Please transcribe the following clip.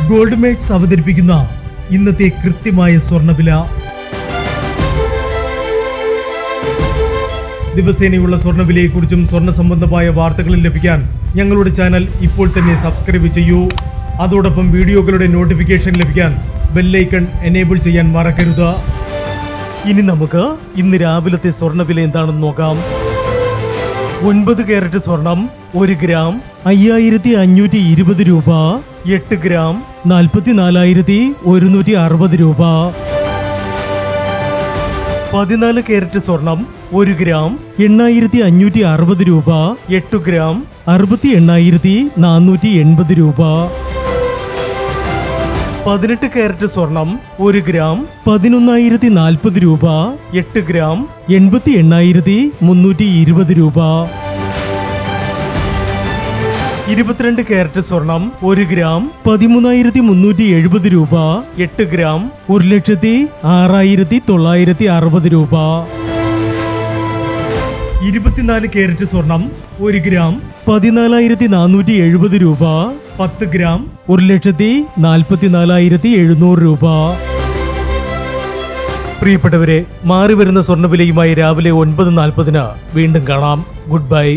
Gold makes അവതരിപ്പിക്കുന്ന ഇന്നത്തെ കൃത്യമായ സ്വർണ്ണവില. ദിവസേനയുള്ള സ്വർണ്ണവിലയെക്കുറിച്ചും സ്വർണ്ണ സംബന്ധമായ വാർത്തകളും ലഭിക്കാൻ ഞങ്ങളുടെ ചാനൽ ഇപ്പോൾ തന്നെ സബ്സ്ക്രൈബ് ചെയ്യൂ. അതോടൊപ്പം വീഡിയോകളുടെ നോട്ടിഫിക്കേഷൻ ലഭിക്കാൻ ബെല്ലൈക്കൺ എനേബിൾ ചെയ്യാൻ മറക്കരുത്. ഇനി നമുക്ക് ഇന്ന് രാവിലത്തെ സ്വർണ്ണവില എന്താണെന്ന് നോക്കാം. 9 കാരറ്റ് സ്വർണം 1 ഗ്രാം 5520 രൂപ. 8 ഗ്രാം 44,160 രൂപ. 14 കാരറ്റ് സ്വർണം 1 ഗ്രാം 8,560 രൂപ. 8 ഗ്രാം 68,480 രൂപ. 18 കാരറ്റ് സ്വർണം 1 ഗ്രാം 11,040 രൂപ. 8 ഗ്രാം 88,320 രൂപ. 22 കാരറ്റ് സ്വർണം 1 ഗ്രാം 13,370 രൂപ. 8 ഗ്രാം 1,06,960 രൂപ. 24 കാരറ്റ് സ്വർണം 1 ഗ്രാം 14,470 രൂപ. 10 ഗ്രാം 1,44,700 രൂപ. പ്രിയപ്പെട്ടവരെ, മാറിവരുന്ന സ്വർണ്ണവിലയുമായി രാവിലെ 9:40 വീണ്ടും കാണാം. Good bye.